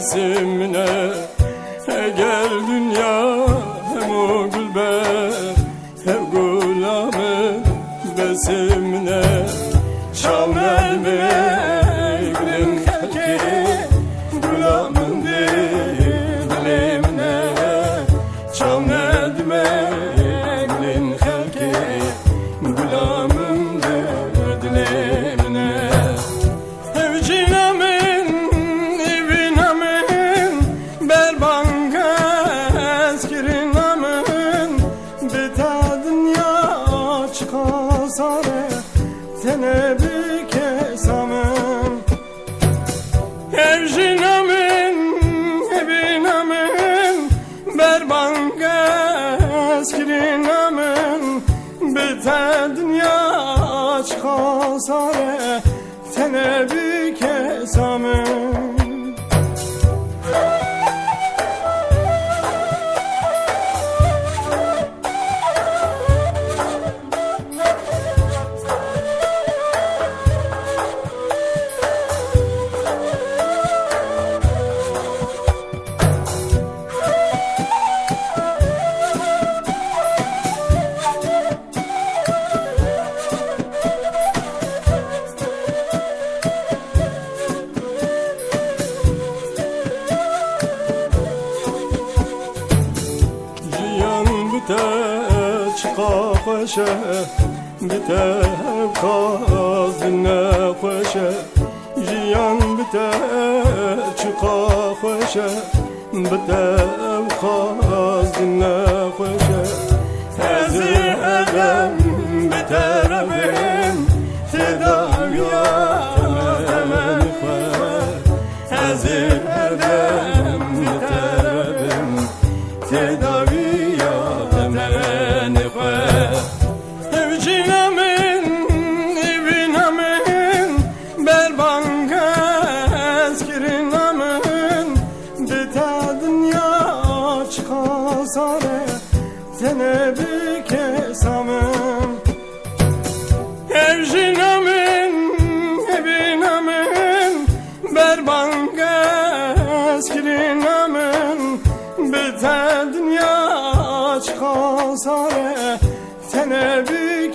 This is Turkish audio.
besimine. Gel dünya hem o gülber hem gulamın besimine. Çal elime gülüm ki gulamın dilimine. Çal elime gülüm ki gulamın dilimine. Evcinamın evinamın berbanga eskirinamın bita dünya çıkasare tene bir kesamın. Evcinamın evinamın berbanga eskirinamın bita dünya çıkasare tene bir kesamın. Bite çıka xoşe, bite kaz dinle xoşe. Jiyan bite çıka xoşe, bite kaz dinle xoşe. Ezi elem biter evim tedaviya temen xwe. Ezi elem biter evim tedaviya temen xwe. Evcinamın evinamın berbanga eskirinamın bita dünya çıkasare tene bir kesamın. Evcinamın evinamın berbanga eskirinamın bita dünya çıkasare tene bir